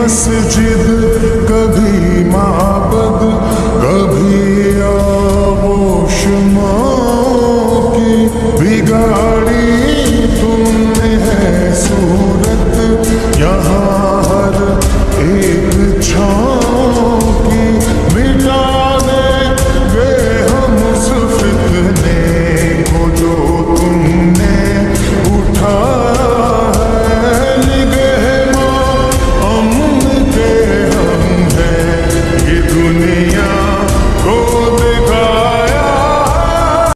मस्जिद कभी माबद, कभी आगोश माँ की बिगाड़ी तुमने है सूरत। यहाँ हर एक छाँव